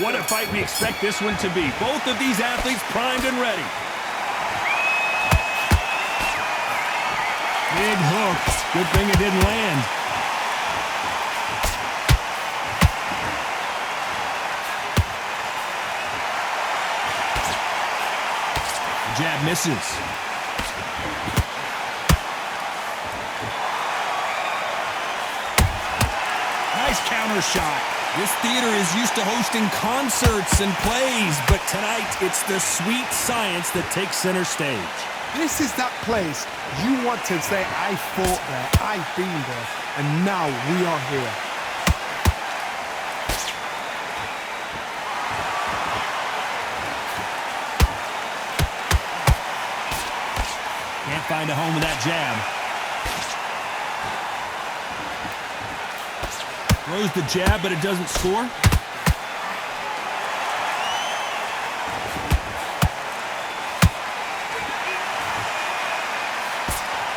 What a fight we expect this one to be. Both of these athletes primed and ready. Big hook. Good thing it didn't land. Jab misses. Nice counter shot. This theater is used to hosting concerts and plays, but tonight it's the sweet science that takes center stage. This is that place you want to say, I fought there, I've been there, and now we are here. Can't find a home with that jab. Throws the jab, but it doesn't score.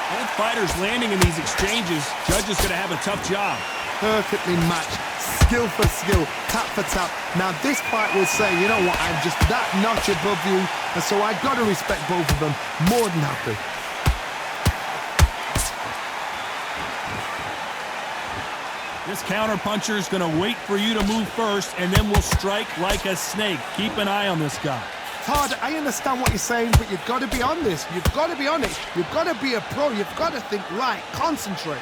Both fighters landing in these exchanges. Judge is going to have a tough job. Perfectly matched, skill for skill, tap for tap. Now this fight will say, you know what, I'm just that notch above you, and so I got to respect both of them. More than happy. This counter-puncher is going to wait for you to move first, and then will strike like a snake. Keep an eye on this guy. Todd, I understand what you're saying, but you've got to be on this. You've got to be on it. You've got to be a pro. You've got to think right. Concentrate.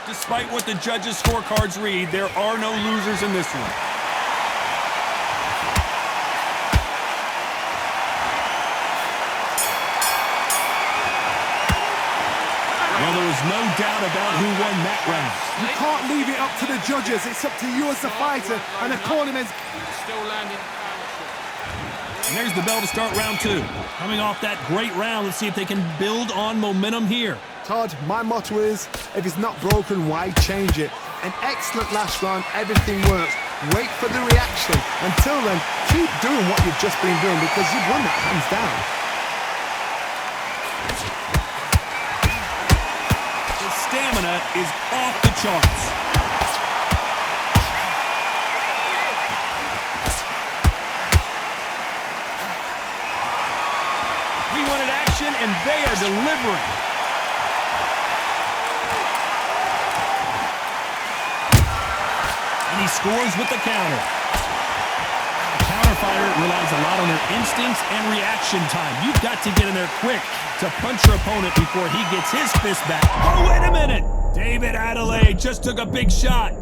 Despite what the judges' scorecards read, there are no losers in this one. Well, there was no doubt about who won that round. You can't leave it up to the judges. It's up to you as the fighter and the cornerman. Still landing. And there's the bell to start round two. Coming off that great round, let's see if they can build on momentum here. Todd, my motto is, if it's not broken, why change it? An excellent last round, everything works. Wait for the reaction. Until then, keep doing what you've just been doing because you've won that hands down. His stamina is off the charts. He wanted action, and they are delivering. And he scores with the counter. A counter fighter relies a lot on their instincts and reaction time. You've got to get in there quick to punch your opponent before he gets his fist back. Oh, wait a minute! David Adeleye just took a big shot.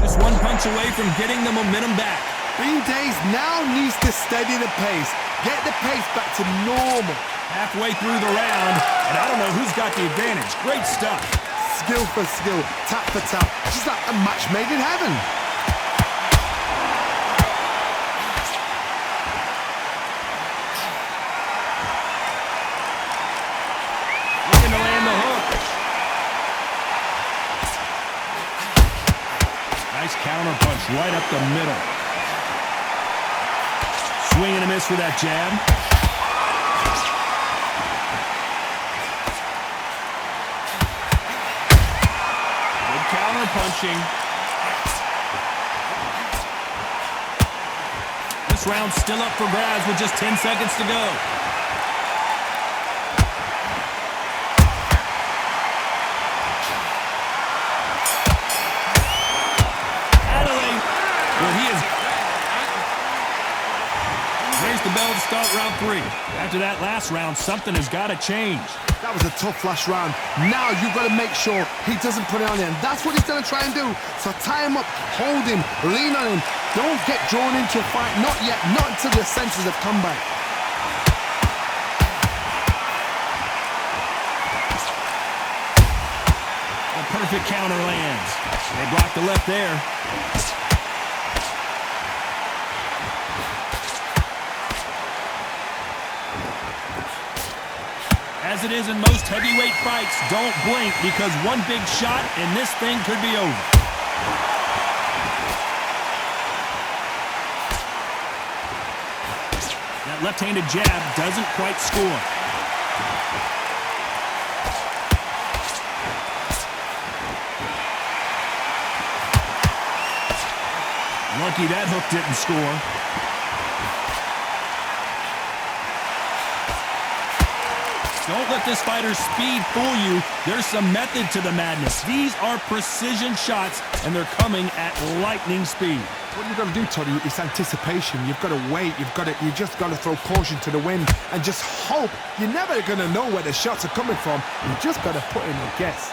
Just one punch away from getting the momentum back. Bean Days now needs to steady the pace. Get the pace back to normal. Halfway through the round, and I don't know who's got the advantage. Great stuff. Skill for skill, tap for tap. Just like a match made in heaven. Looking to land the hook. Nice counter punch right up the middle. Swing and a miss for that jab. Good counter punching. This round's still up for grabs with just 10 seconds to go. Adeleye, well, he is. There's the bell to start round three. After that last round, something has got to change. That was a tough last round. Now you've got to make sure he doesn't put it on him. That's what he's going to try and do. So tie him up, hold him, lean on him. Don't get drawn into a fight. Not yet. Not until the senses have come back. A perfect counter lands. They block the left there. As it is in most heavyweight fights, don't blink because one big shot and this thing could be over. That left-handed jab doesn't quite score. Lucky that hook didn't score. Don't let this fighter's speed fool you. There's some method to the madness. These are precision shots, and they're coming at lightning speed. What you've got to do, Toddy, is anticipation. You've got to wait. You just got to throw caution to the wind and just hope. You're never going to know where the shots are coming from. You just got to put in a guess.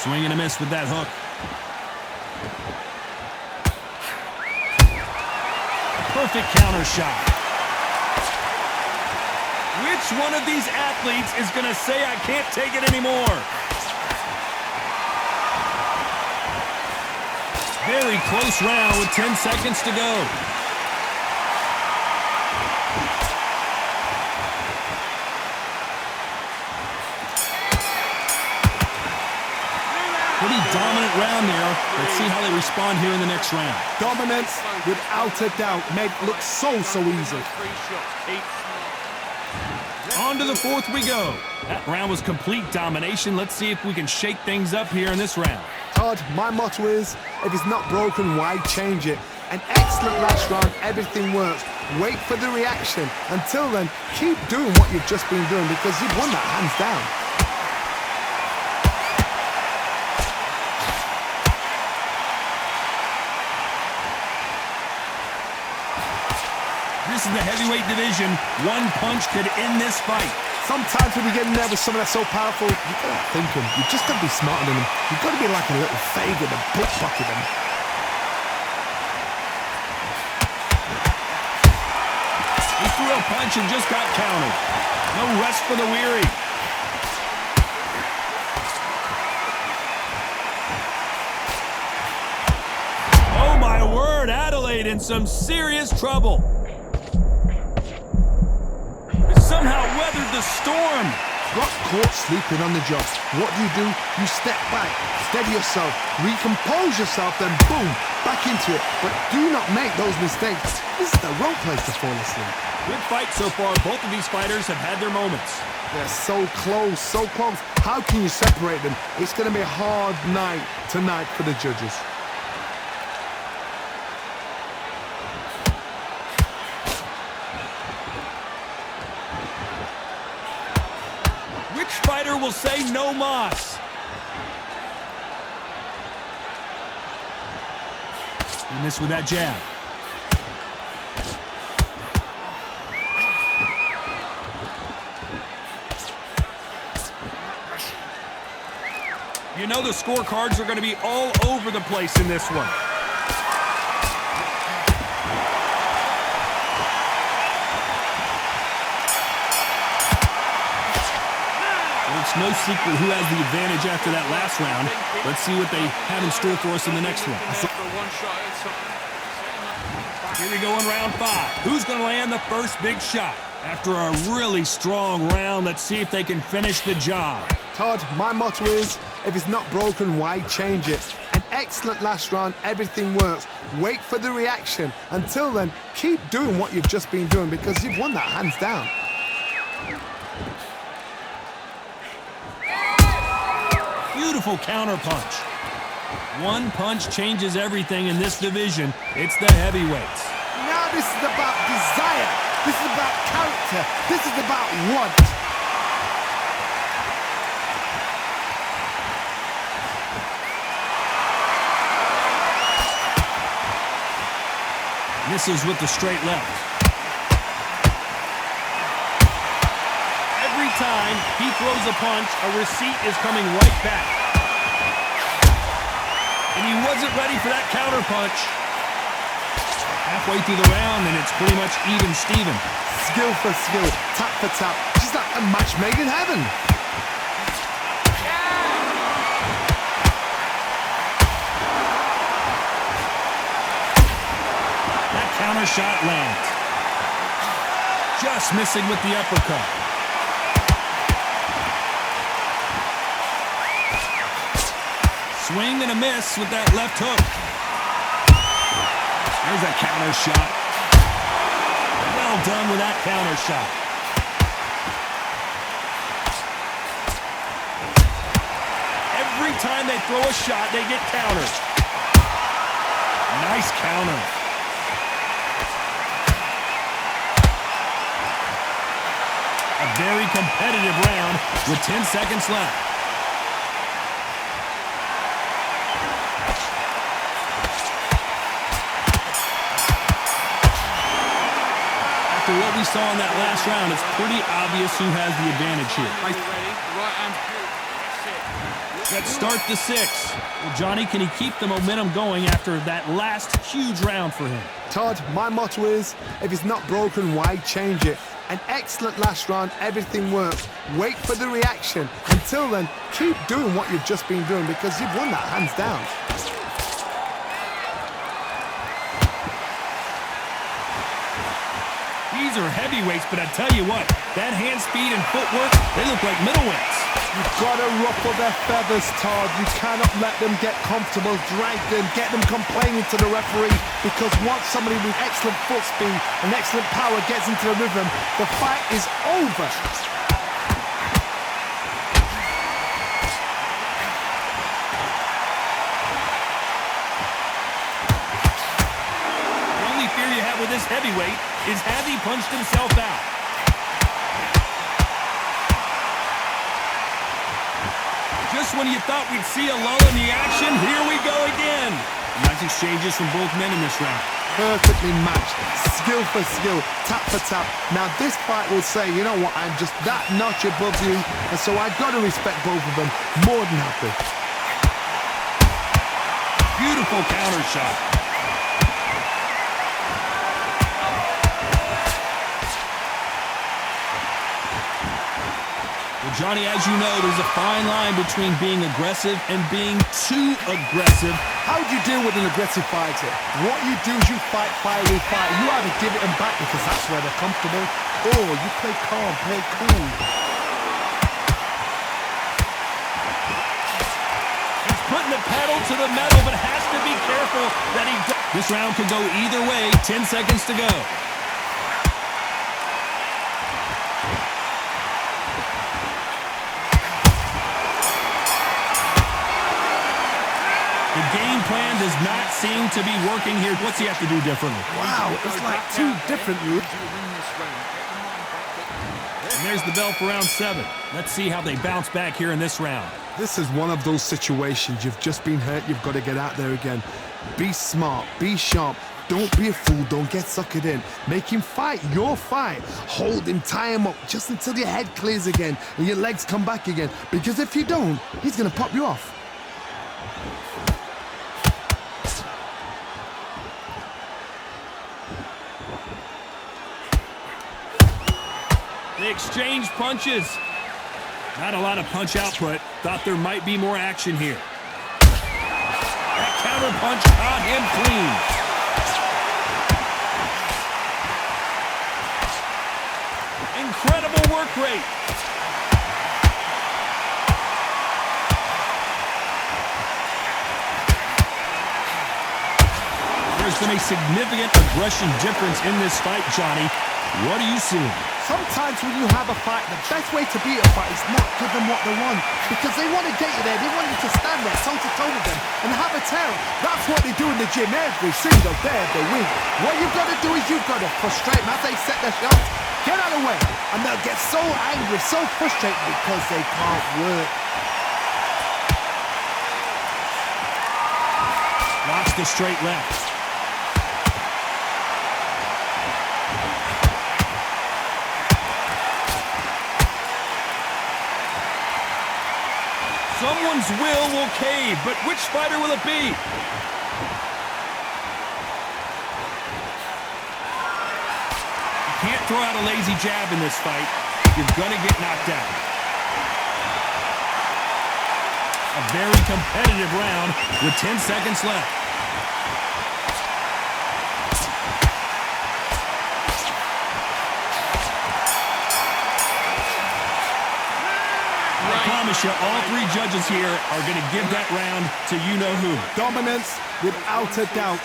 Swing and a miss with that hook. Perfect counter shot. Which one of these athletes is going to say, I can't take it anymore? Very close round with 10 seconds to go. Pretty dominant round there. Let's see how they respond here in the next round. Dominance, without a doubt, made it look so easy. On to the fourth we go. That round was complete domination. Let's see if we can shake things up here in this round. Todd, my motto is, if it's not broken, why change it? An excellent last round, everything works. Wait for the reaction. Until then, keep doing what you've just been doing because you've won that hands down. This is the heavyweight division. One punch could end this fight. Sometimes when you get in there with someone that's so powerful, you gotta think him. You just gotta be smarter than him. You gotta be like a little faggot and pickpocket him. He threw a punch and just got countered. No rest for the weary. Oh my word, Adeleye in some serious trouble. Somehow weathered the storm. Got caught sleeping on the job. What do? You step back, steady yourself, recompose yourself, then boom, back into it. But do not make those mistakes. This is the wrong place to fall asleep. Good fight so far. Both of these fighters have had their moments. They're so close, so close. How can you separate them? It's going to be a hard night tonight for the judges. Fighter will say no mas. He missed with that jab. You know the scorecards are going to be all over the place in this one. It's no secret who has the advantage after that last round. Let's see what they have in store for us in the next one. Here we go in round 5. Who's going to land the first big shot? After a really strong round, let's see if they can finish the job. Todd, my motto is, if it's not broken, why change it? An excellent last round, everything works. Wait for the reaction. Until then, keep doing what you've just been doing because you've won that hands down. Beautiful counter punch. One punch changes everything in this division. It's the heavyweights. Now this is about desire. This is about character. This is about want. Misses with the straight left. Every time he throws a punch, a receipt is coming right back. And he wasn't ready for that counter punch. Halfway through the round, and it's pretty much even Steven. Skill for skill, tap for tap. Just like a match made in heaven. That counter shot lands. Just missing with the uppercut. Swing and a miss with that left hook. There's a counter shot. Well done with that counter shot. Every time they throw a shot, they get countered. Nice counter. A very competitive round with 10 seconds left. After what we saw in that last round, it's pretty obvious who has the advantage here. Let's start the 6. Well, Johnny, can he keep the momentum going after that last huge round for him? Todd, my motto is, if it's not broken, why change it? An excellent last round, everything works. Wait for the reaction. Until then, keep doing what you've just been doing because you've won that hands down. These are heavyweights, but I tell you what, that hand speed and footwork, they look like middleweights. You've got to ruffle their feathers, Todd. You cannot let them get comfortable, drag them, get them complaining to the referee, because once somebody with excellent foot speed and excellent power gets into the rhythm, the fight is over. The only fear you have with this heavyweight is has he punched himself out? Just when you thought we'd see a lull in the action, here we go again. Nice exchanges from both men in this round. Perfectly matched, skill for skill, tap for tap. Now this fight will say, you know what, I'm just that notch above you, and so I've got to respect both of them. More than happy. Beautiful counter shot. Well, Johnny, as you know, there's a fine line between being aggressive and being too aggressive. How do you deal with an aggressive fighter? What you do is you fight fire with fire. You either give it them back because that's where they're comfortable, or you play calm, play cool. He's putting the pedal to the metal, but has to be careful that he does. This round could go either way. 10 seconds to go. The game plan does not seem to be working here. What's he have to do differently? Wow, it's like two different moves. And there's the bell for round 7. Let's see how they bounce back here in this round. This is one of those situations. You've just been hurt. You've got to get out there again. Be smart. Be sharp. Don't be a fool. Don't get suckered in. Make him fight your fight. Hold him, tie him up just until your head clears again and your legs come back again. Because if you don't, he's going to pop you off. They exchange punches. Not a lot of punch output. Thought there might be more action here. That counter punch caught him clean. Incredible work rate. There's been a significant aggression difference in this fight, Johnny. What are you seeing? Sometimes when you have a fight, the best way to beat a fight is not give them what they want. Because they want to get you there. They want you to stand there toe-to-toe with them and have a tear. That's what they do in the gym every single day of the week. What you've got to do is you've got to frustrate them as they set their shots. Get out of the way. And they'll get so angry, so frustrated because they can't work. Watch the straight left. Someone's will cave, but which fighter will it be? You can't throw out a lazy jab in this fight. You're gonna get knocked out. A very competitive round with 10 seconds left. promise you, all three judges here are going to give that round to you-know-who. Dominance, without a doubt.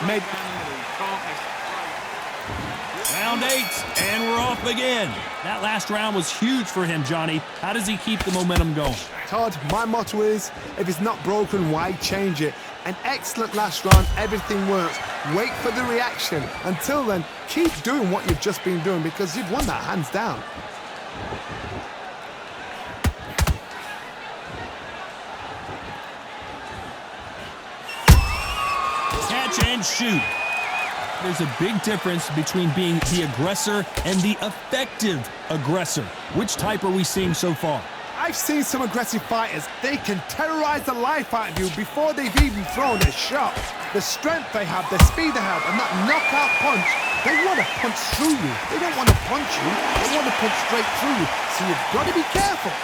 Round 8, and we're off again. That last round was huge for him, Johnny. How does he keep the momentum going? Todd, my motto is, if it's not broken, why change it? An excellent last round, everything works. Wait for the reaction. Until then, keep doing what you've just been doing because you've won that hands down. Catch and shoot. There's a big difference between being the aggressor and the effective aggressor. Which type are we seeing so far? I've seen some aggressive fighters. They can terrorize the life out of you before they've even thrown a shot. The strength they have, the speed they have, and that knockout punch, they want to punch through you. They don't want to punch you. They want to punch straight through you. So you've got to be careful.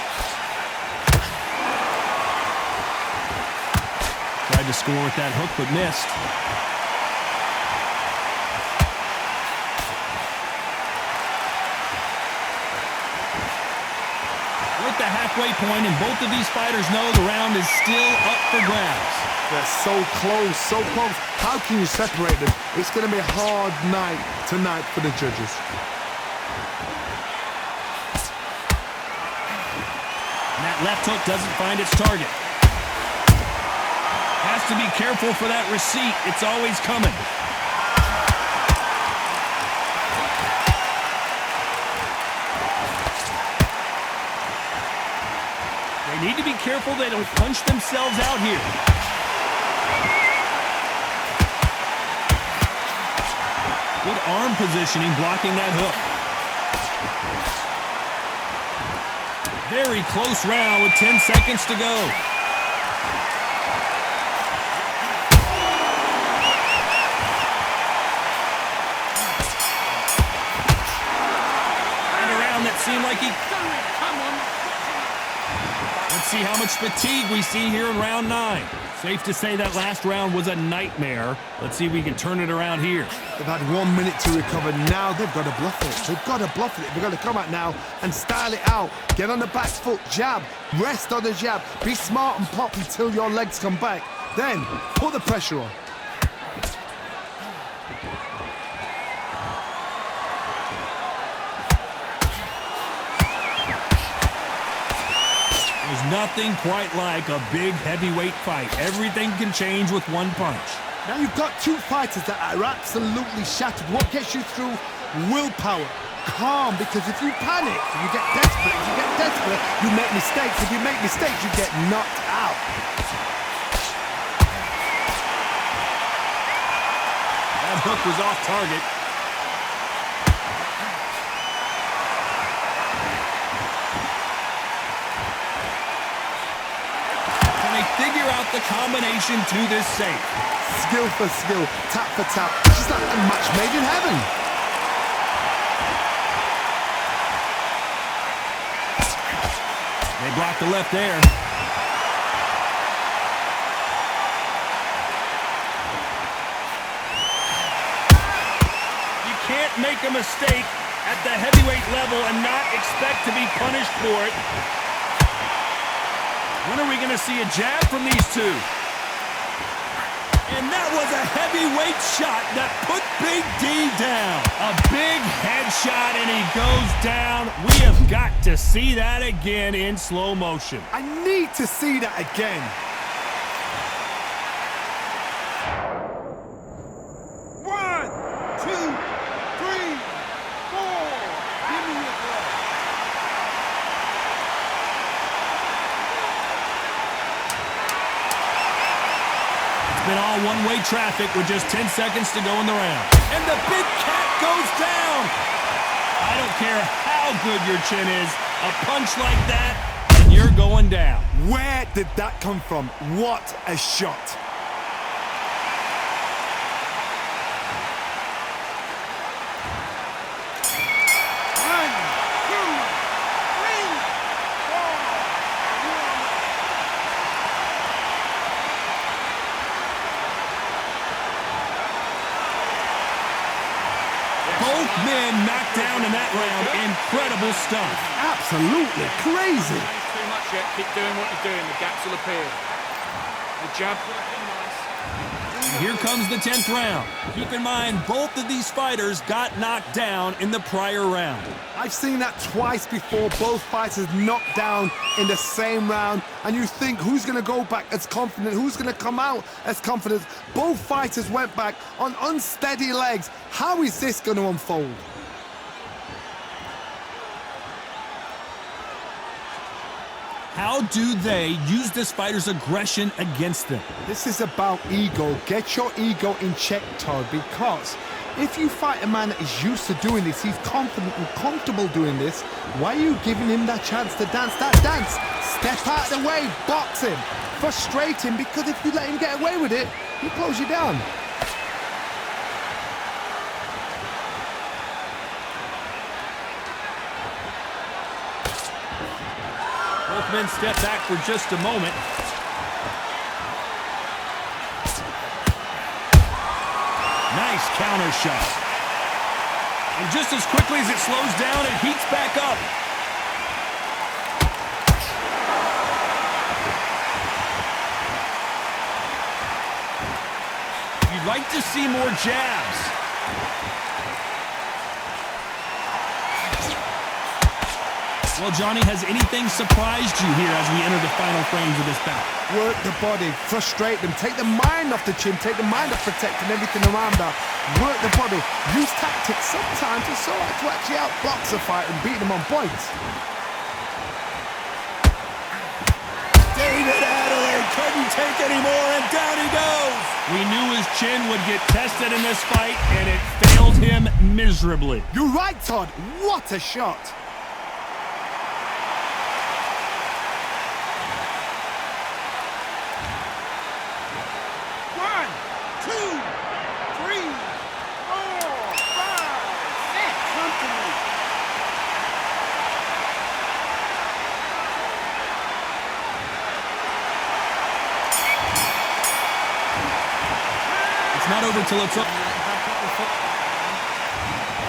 Tried to score with that hook, but missed. The halfway point, and both of these fighters know the round is still up for grabs. They're so close, so close. How can you separate them? It's going to be a hard night tonight for the judges. And that left hook doesn't find its target. Has to be careful for that receipt. It's always coming. Need to be careful they don't punch themselves out here. Good arm positioning blocking that hook. Very close round with 10 seconds to go. And a round that seemed like he... Let's see how much fatigue we see here in round 9. Safe to say that last round was a nightmare. Let's see if we can turn it around here. They've had 1 minute to recover. Now they've got to bluff it. They've got to bluff it. They've got to come out now and style it out. Get on the back foot, jab, rest on the jab. Be smart and pop until your legs come back. Then put the pressure on. There's nothing quite like a big heavyweight fight. Everything can change with one punch. Now you've got two fighters that are absolutely shattered. What gets you through? Willpower. Calm, because if you panic, you get desperate. If you get desperate, you make mistakes. If you make mistakes, you get knocked out. That hook was off target. Figure out the combination to this safe. Skill for skill, tap for tap. It's like a match made in heaven. They blocked the left there. You can't make a mistake at the heavyweight level and not expect to be punished for it. When are we going to see a jab from these two? And that was a heavyweight shot that put Big D down. A big headshot, and he goes down. We have got to see that again in slow motion. I need to see that again. One, two, three, four. Give me your ball. Been all one-way traffic with just 10 seconds to go in the round. And the big cat goes down. I don't care how good your chin is. A punch like that, and you're going down. Where did that come from? What a shot. Both men knocked down in that round. Incredible stuff. Absolutely crazy. pressure. Keep doing what you're doing. The gaps will appear. The jab. Here comes the 10th round. Keep in mind, both of these fighters got knocked down in the prior round. I've seen that twice before, both fighters knocked down in the same round, and you think, who's going to go back as confident, who's going to come out as confident? Both fighters went back on unsteady legs. How is this going to unfold? How do they use this fighter's aggression against them? This is about ego. Get your ego in check, Todd, because if you fight a man that is used to doing this, he's confident and comfortable doing this, why are you giving him that chance to dance that dance? Step out of the way, box him, frustrate him, because if you let him get away with it, he'll close you down. Both men step back for just a moment. Nice counter shot. And just as quickly as it slows down, it heats back up. You'd like to see more jabs. Well, Johnny, has anything surprised you here as we enter the final frames of this bout? Work the body, frustrate them, take the mind off the chin, take the mind off protecting everything around that. Work the body, use tactics. Sometimes it's so hard to actually outbox a fight and beat them on points. David Adeleye couldn't take any more, and down he goes. We knew his chin would get tested in this fight, and it failed him miserably. You're right, Todd. What a shot. Not over till it's up.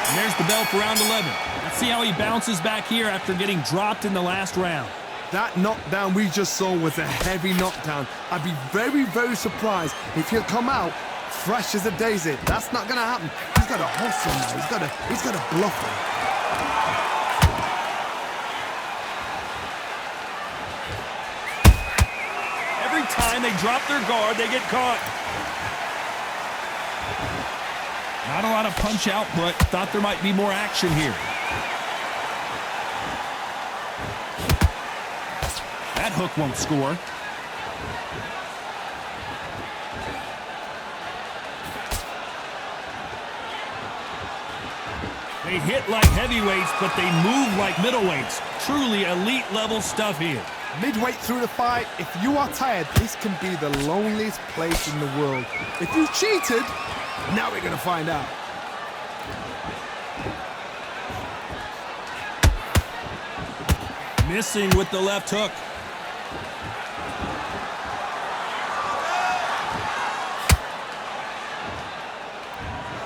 And there's the bell for round 11. Let's see how he bounces back here after getting dropped in the last round. That knockdown we just saw was a heavy knockdown. I'd be very, very surprised if he'll come out fresh as a daisy. That's not going to happen. He's got to hustle now. He's got to bluff him. Every time they drop their guard, they get caught. Not a lot of punch output. Thought there might be more action here. That hook won't score. They hit like heavyweights, but they move like middleweights. Truly elite level stuff here. Midway through the fight, if you are tired, this can be the loneliest place in the world. If you cheated, now we're going to find out. Missing with the left hook.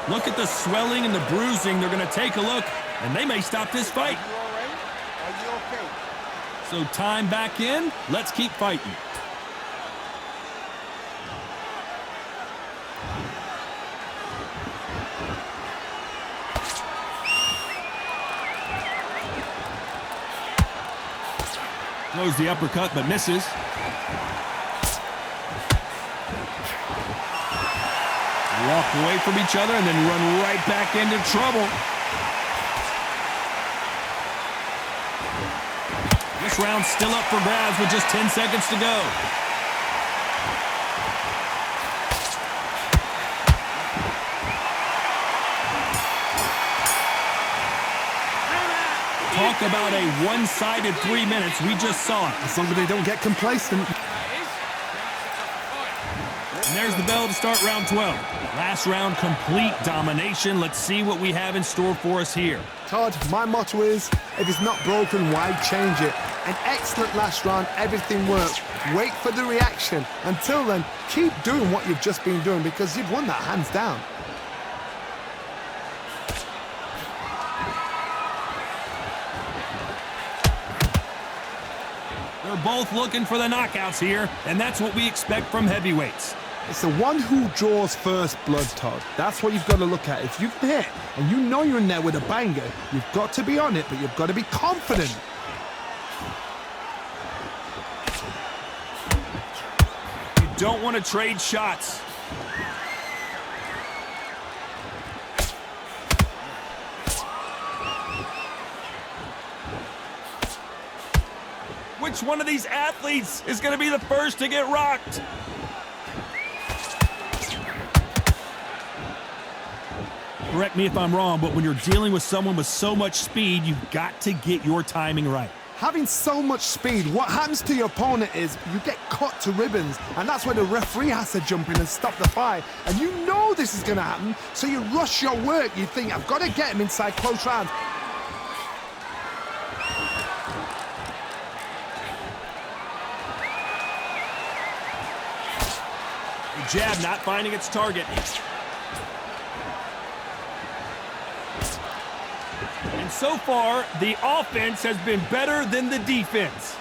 Look at the swelling and the bruising. They're going to take a look, and they may stop this fight. Are you all right? Are you okay? So time back in. Let's keep fighting. Throws the uppercut, but misses. Walk away from each other and then run right back into trouble. This round's still up for grabs with just 10 seconds to go. Talk about a one-sided 3 minutes. We just saw it. As long as they don't get complacent. And there's the bell to start round 12. Last round, complete domination. Let's see what we have in store for us here. Todd, my motto is, if it's not broken, why change it? An excellent last round, everything worked. Wait for the reaction. Until then, keep doing what you've just been doing because you've won that hands down. They're both looking for the knockouts here, and that's what we expect from heavyweights. It's the one who draws first blood, Todd. That's what you've got to look at. If you can hit and you know you're in there with a banger, you've got to be on it, but you've got to be confident. You don't want to trade shots. Which one of these athletes is going to be the first to get rocked? Correct me if I'm wrong, but when you're dealing with someone with so much speed, you've got to get your timing right. Having so much speed, what happens to your opponent is you get cut to ribbons, and that's where the referee has to jump in and stop the fight. And you know this is going to happen, so you rush your work. You think, I've got to get him inside close rounds. The jab not finding its target. And so far, the offense has been better than the defense.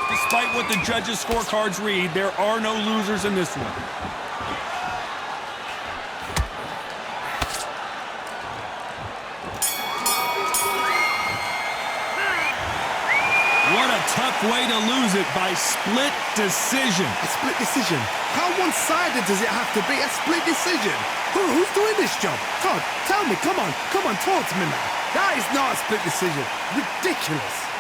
Despite what the judges' scorecards read, there are no losers in this one. What a tough way to lose it by split decision. A split decision? How one-sided does it have to be? A split decision? Who's doing this job? Todd, tell me, come on, talk to me, man. That is not a split decision. Ridiculous.